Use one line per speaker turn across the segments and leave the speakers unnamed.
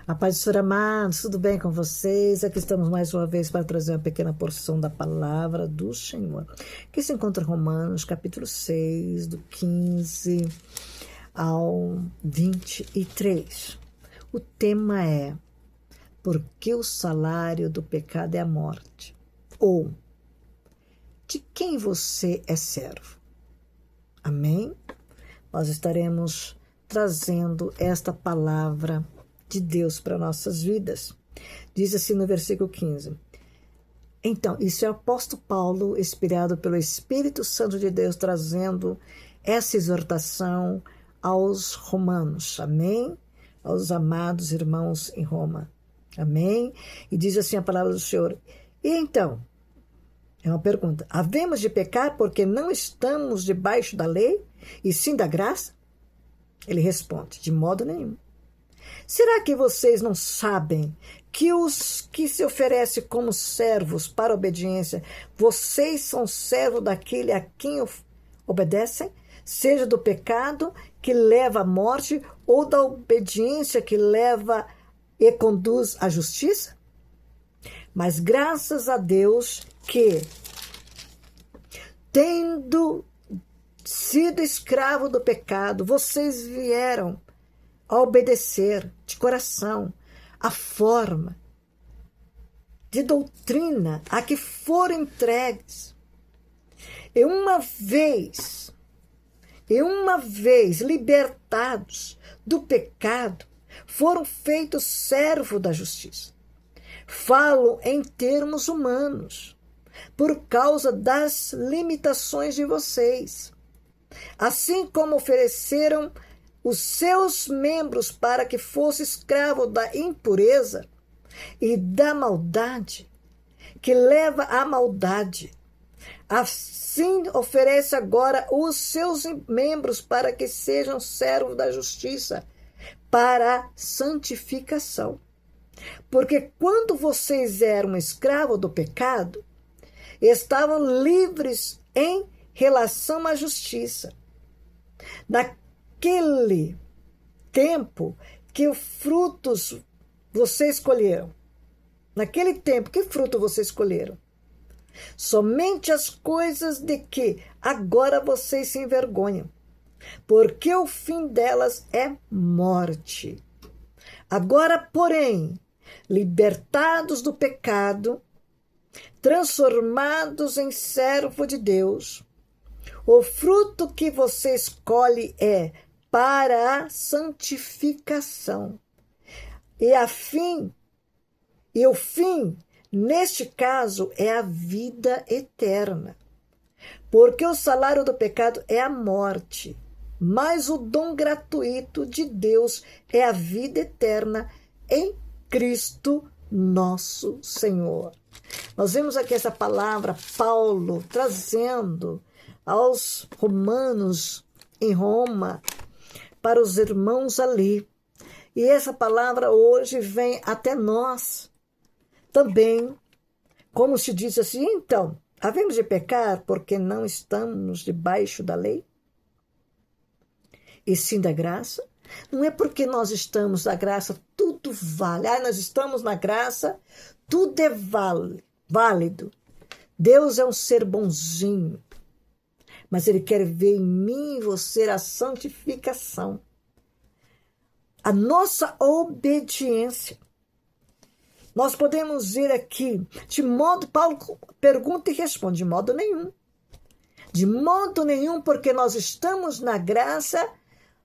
A paz do Senhor, amados, tudo bem com vocês? Aqui estamos mais uma vez para trazer uma pequena porção da palavra do Senhor, que se encontra em Romanos, capítulo 6, do 15 ao 23. O tema é: por que o salário do pecado é a morte? Ou, de quem você é servo? Amém? Nós estaremos trazendo esta palavra de Deus para nossas vidas. Diz assim no versículo 15. Então, isso é o apóstolo Paulo, inspirado pelo Espírito Santo de Deus, trazendo essa exortação aos romanos. Amém? Aos amados irmãos em Roma. Amém? E diz assim a palavra do Senhor. E então, é uma pergunta. Havemos de pecar porque não estamos debaixo da lei e sim da graça? Ele responde, de modo nenhum. Será que vocês não sabem que os que se oferecem como servos para a obediência, vocês são servos daquele a quem obedecem? Seja do pecado que leva à morte ou da obediência que leva e conduz à justiça? Mas graças a Deus que, tendo sido escravo do pecado, vocês vieram a obedecer de coração a forma de doutrina a que foram entregues. E uma vez libertados do pecado, foram feitos servos da justiça. Falo em termos humanos, por causa das limitações de vocês. Assim como ofereceram os seus membros para que fosse escravo da impureza e da maldade, que leva à maldade. Assim oferece agora os seus membros para que sejam servos da justiça, para a santificação. Porque quando vocês eram escravos do pecado, estavam livres em relação à justiça. Naquele tempo, que frutos você escolheram? Naquele tempo, que fruto você escolheram? Somente as coisas de que agora vocês se envergonham, porque o fim delas é morte. Agora, porém, libertados do pecado, transformados em servo de Deus, o fruto que você escolhe é para a santificação. E o fim, neste caso, é a vida eterna. Porque o salário do pecado é a morte, mas o dom gratuito de Deus é a vida eterna em Cristo nosso Senhor. Nós vemos aqui essa palavra, Paulo, trazendo aos romanos em Roma, para os irmãos ali. E essa palavra hoje vem até nós também, como se diz assim, então, havemos de pecar porque não estamos debaixo da lei? E sim da graça? Não é porque nós estamos na graça, tudo vale. Nós estamos na graça, tudo é válido. Deus é um ser bonzinho, mas Ele quer ver em mim e você a santificação. A nossa obediência. Nós podemos ir aqui, de modo, Paulo pergunta e responde, de modo nenhum. De modo nenhum, porque nós estamos na graça,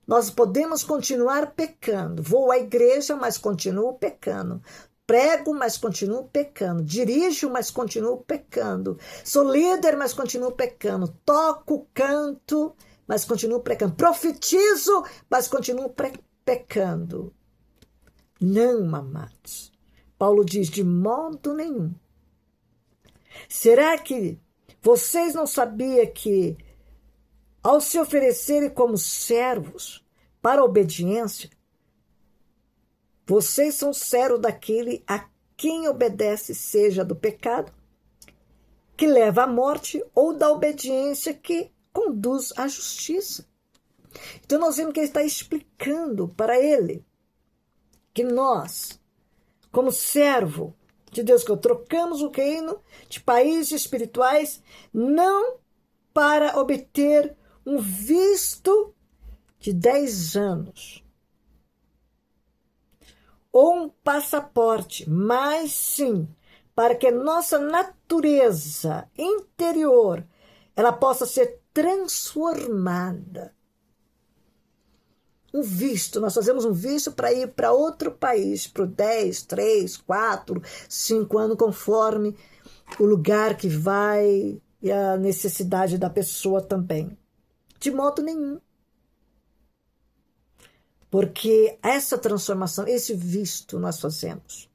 nós podemos continuar pecando. Vou à igreja, mas continuo pecando. Prego, mas continuo pecando. Dirijo, mas continuo pecando. Sou líder, mas continuo pecando. Toco, canto, mas continuo pecando. Profetizo, mas continuo pecando. Não, amados. Paulo diz, de modo nenhum. Será que vocês não sabiam que, ao se oferecerem como servos para a obediência, vocês são servos daquele a quem obedece, seja do pecado, que leva à morte, ou da obediência que conduz à justiça? Então nós vemos que ele está explicando para ele que nós, como servo de Deus, que trocamos o reino de países espirituais, não para obter um visto de 10 anos ou um passaporte, mas sim para que nossa natureza interior ela possa ser transformada. Um visto, nós fazemos um visto para ir para outro país, por 10, 3, 4, 5 anos, conforme o lugar que vai e a necessidade da pessoa também. De modo nenhum. Porque essa transformação, esse visto nós fazemos.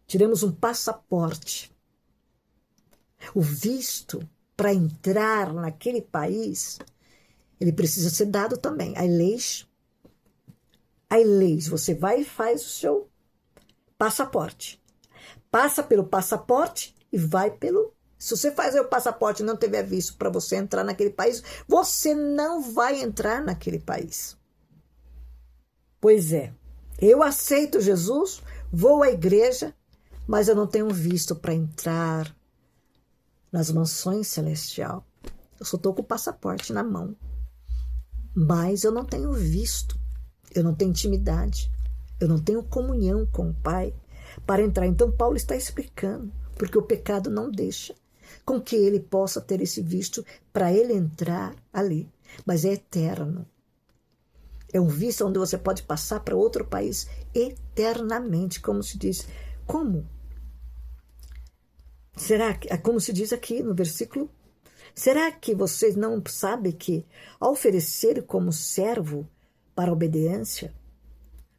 Tiramos um passaporte. O visto para entrar naquele país, ele precisa ser dado também. Há leis. Você vai e faz o seu passaporte. Passa pelo passaporte e vai pelo... Se você fazer o passaporte e não tiver visto para você entrar naquele país, você não vai entrar naquele país. Pois é, eu aceito Jesus, vou à igreja, mas eu não tenho visto para entrar nas mansões celestiais. Eu só estou com o passaporte na mão. Mas eu não tenho visto, eu não tenho intimidade, eu não tenho comunhão com o Pai para entrar. Então Paulo está explicando, porque o pecado não deixa com que ele possa ter esse visto para ele entrar ali. Mas é eterno. É um visto onde você pode passar para outro país eternamente, como se diz. Como? Será que, como se diz aqui no versículo? Será que vocês não sabem que, ao oferecer como servo para a obediência,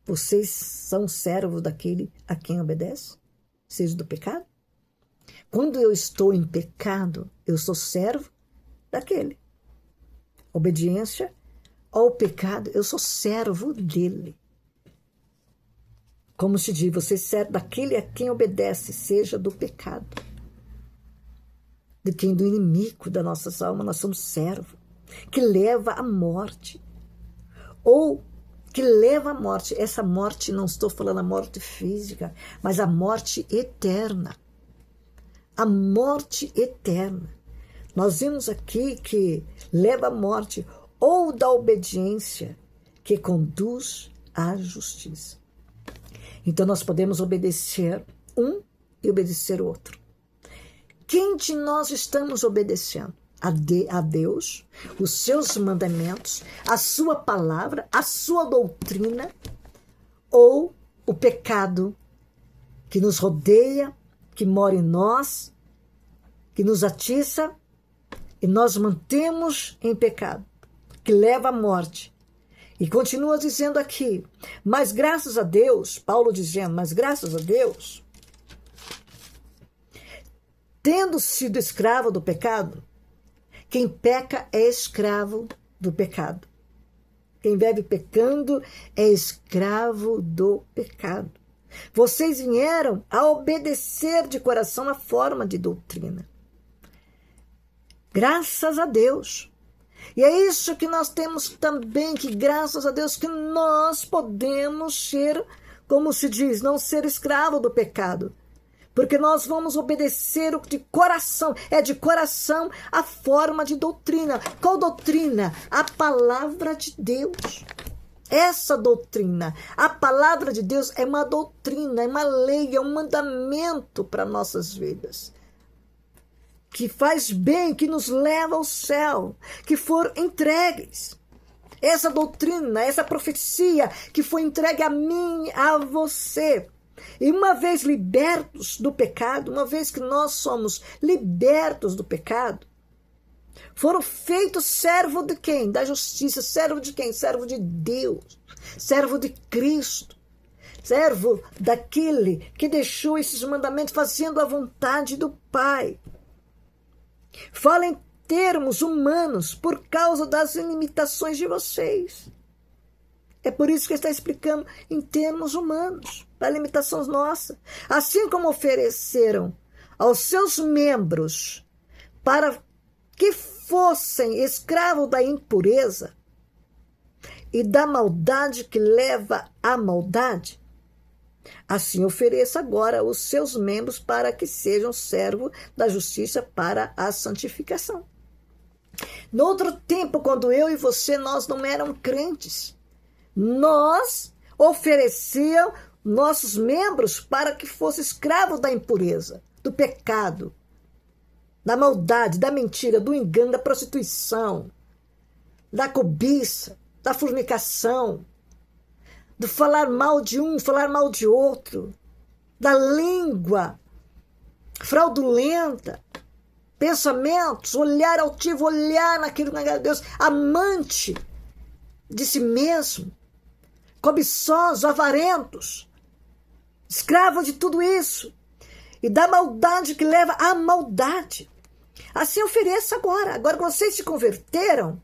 vocês são servos daquele a quem obedece? Seja do pecado? Quando eu estou em pecado, eu sou servo daquele. Obediência ao pecado, eu sou servo dele. Como se diz, você é servo daquele a quem obedece, seja do pecado. De quem do inimigo da nossas almas, nós somos servo, que leva à morte. Ou que leva à morte. Essa morte, não estou falando a morte física, mas a morte eterna. A morte eterna. Nós vimos aqui que leva à morte, ou da obediência que conduz à justiça. Então nós podemos obedecer um e obedecer o outro. Quem de nós estamos obedecendo? A Deus, os seus mandamentos, a sua palavra, a sua doutrina, ou o pecado que nos rodeia, que mora em nós, que nos atiça e nós mantemos em pecado, que leva à morte. E continua dizendo aqui, mas graças a Deus, Paulo dizendo, mas graças a Deus, tendo sido escravo do pecado, quem peca é escravo do pecado. Quem vive pecando é escravo do pecado. Vocês vieram a obedecer de coração a forma de doutrina. Graças a Deus. E é isso que nós temos também, que graças a Deus que nós podemos ser, como se diz, não ser escravo do pecado. Porque nós vamos obedecer de coração, é de coração a forma de doutrina. Qual doutrina? A palavra de Deus. Essa doutrina, a palavra de Deus é uma doutrina, é uma lei, é um mandamento para nossas vidas. Que faz bem, que nos leva ao céu, que foram entregues. Essa doutrina, essa profecia que foi entregue a mim, a você. E uma vez libertos do pecado, uma vez que nós somos libertos do pecado, foram feitos servo de quem? Da justiça. Servo de quem? Servo de Deus. Servo de Cristo. Servo daquele que deixou esses mandamentos fazendo a vontade do Pai. Fala em termos humanos por causa das limitações de vocês. É por isso que ele está explicando em termos humanos, para limitações nossas. Assim como ofereceram aos seus membros para que fossem escravos da impureza e da maldade que leva à maldade, Assim ofereça agora os seus membros para que sejam servos da justiça para a santificação. No outro tempo, quando eu e você, nós não éramos crentes, nós oferecíamos nossos membros para que fossem escravos da impureza, do pecado, da maldade, da mentira, do engano, da prostituição, da cobiça, da fornicação, do falar mal de um, falar mal de outro, da língua fraudulenta, pensamentos, olhar altivo, olhar naquilo que não agrada a Deus, amante de si mesmo, cobiçosos, avarentos, escravo de tudo isso e da maldade que leva à maldade. Assim ofereça agora. Agora que vocês se converteram,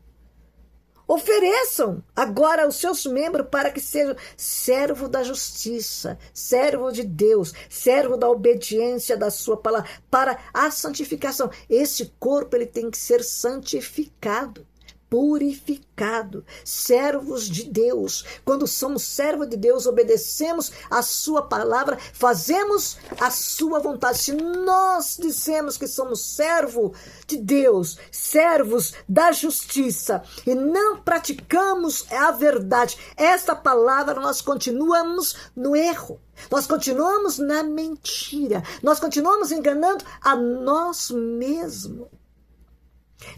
ofereçam agora os seus membros para que sejam servo da justiça, servo de Deus, servo da obediência da sua palavra, para a santificação. Esse corpo ele tem que ser santificado, purificado, servos de Deus. Quando somos servos de Deus, obedecemos a sua palavra, fazemos a sua vontade. Se nós dissemos que somos servo de Deus, servos da justiça, e não praticamos a verdade, esta palavra, nós continuamos no erro. Nós continuamos na mentira. Nós continuamos enganando a nós mesmos.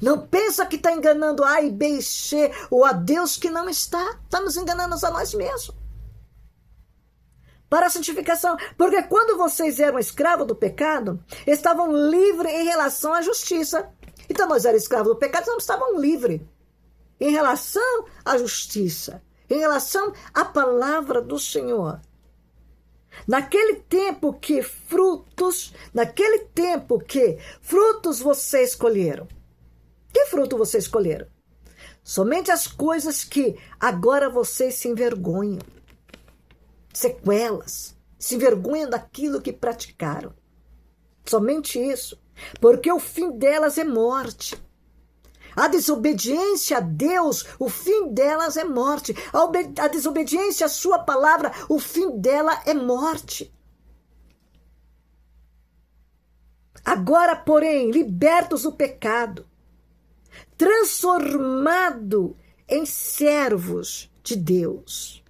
Não pensa que está enganando A e B e C ou a Deus, que não está. Estamos enganando a nós mesmos. Para a santificação. Porque quando vocês eram escravos do pecado, estavam livres em relação à justiça. Então nós éramos escravos do pecado, não estavam livres em relação à justiça, em relação à palavra do Senhor. Naquele tempo que frutos vocês colheram. Que fruto vocês escolheram? Somente as coisas que agora vocês se envergonham. Sequelas. Se envergonham daquilo que praticaram. Somente isso. Porque o fim delas é morte. A desobediência a Deus, o fim delas é morte. A desobediência à sua palavra, o fim dela é morte. Agora, porém, libertos do pecado, transformado em servos de Deus.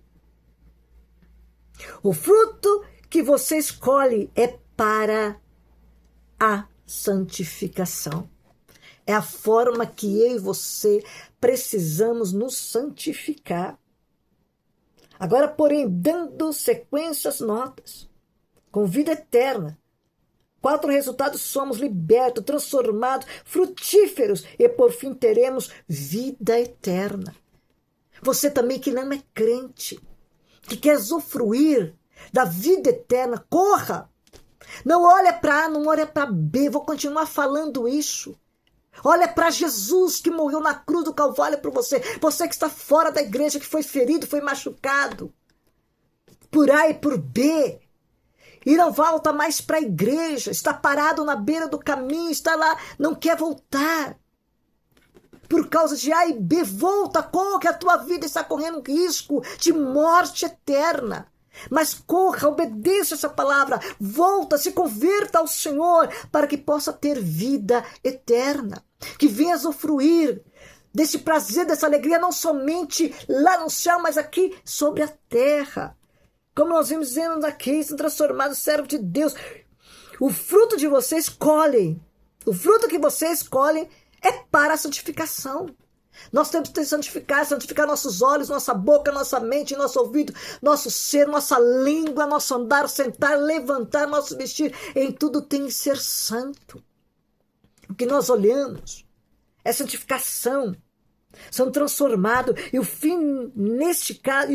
O fruto que você escolhe é para a santificação. É a forma que eu e você precisamos nos santificar. Agora, porém, dando sequência às notas, com vida eterna, 4 resultados: somos libertos, transformados, frutíferos e por fim teremos vida eterna. Você também que não é crente, que quer usufruir da vida eterna, corra. Não olha para A, não olha para B, vou continuar falando isso. Olha para Jesus que morreu na cruz do Calvário por você. Você que está fora da igreja, que foi ferido, foi machucado por A e por B. E não volta mais para a igreja, está parado na beira do caminho, está lá, não quer voltar. Por causa de A e B, volta, corre, a tua vida está correndo risco de morte eterna. Mas corra, obedeça essa palavra, volta, se converta ao Senhor, para que possa ter vida eterna. Que venha usufruir desse prazer, dessa alegria, não somente lá no céu, mas aqui sobre a terra. Como nós vimos dizendo aqui, são transformados em servos de Deus. O fruto de vocês colhem. O fruto que vocês colhem é para a santificação. Nós temos que santificar nossos olhos, nossa boca, nossa mente, nosso ouvido, nosso ser, nossa língua, nosso andar, sentar, levantar, nosso vestir. Em tudo tem que ser santo. O que nós olhamos é santificação. São transformados. E o fim, neste caso,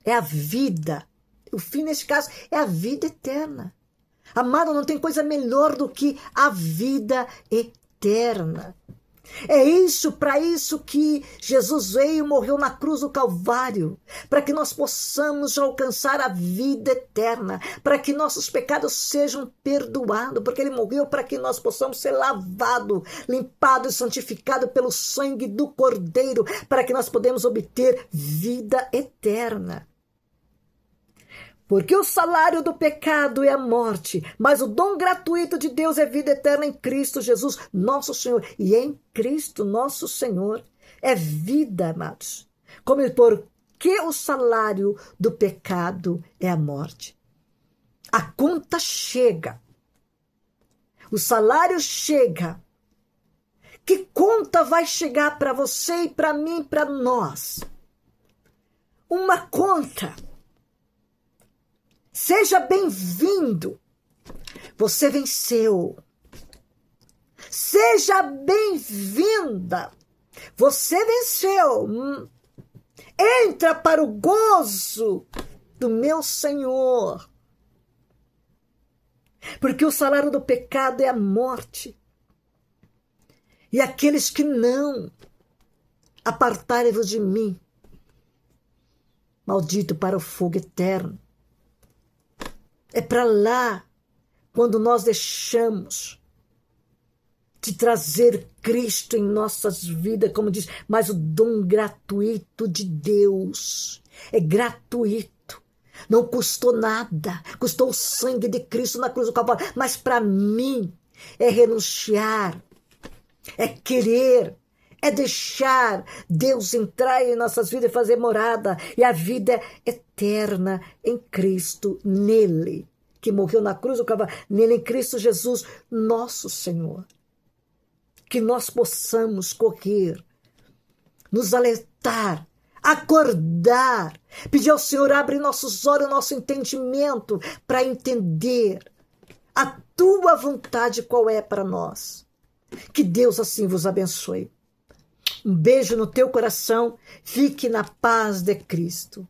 é a vida. O fim, neste caso, é a vida eterna. Amado, não tem coisa melhor do que a vida eterna. É isso, para isso que Jesus veio e morreu na cruz do Calvário, para que nós possamos alcançar a vida eterna, para que nossos pecados sejam perdoados, porque ele morreu para que nós possamos ser lavados, limpados e santificados pelo sangue do Cordeiro, para que nós podemos obter vida eterna. Porque o salário do pecado é a morte, mas o dom gratuito de Deus é vida eterna em Cristo Jesus, nosso Senhor. E em Cristo, nosso Senhor, é vida, amados. Porque o salário do pecado é a morte. A conta chega. O salário chega. Que conta vai chegar para você e para mim, para nós? Uma conta. Seja bem-vindo. Você venceu. Seja bem-vinda. Você venceu. Entra para o gozo do meu Senhor. Porque o salário do pecado é a morte. E aqueles que não apartarem-vos de mim, maldito para o fogo eterno. É para lá, quando nós deixamos de trazer Cristo em nossas vidas, como diz, mas o dom gratuito de Deus é gratuito. Não custou nada, custou o sangue de Cristo na cruz do Calvário, mas para mim é renunciar, é querer, é deixar Deus entrar em nossas vidas e fazer morada, e a vida eterna em Cristo, nele, que morreu na cruz do Calvário, nele, em Cristo Jesus, nosso Senhor. Que nós possamos correr, nos alertar, acordar, pedir ao Senhor, abre nossos olhos, nosso entendimento, para entender a tua vontade qual é para nós. Que Deus assim vos abençoe. Um beijo no teu coração, fique na paz de Cristo.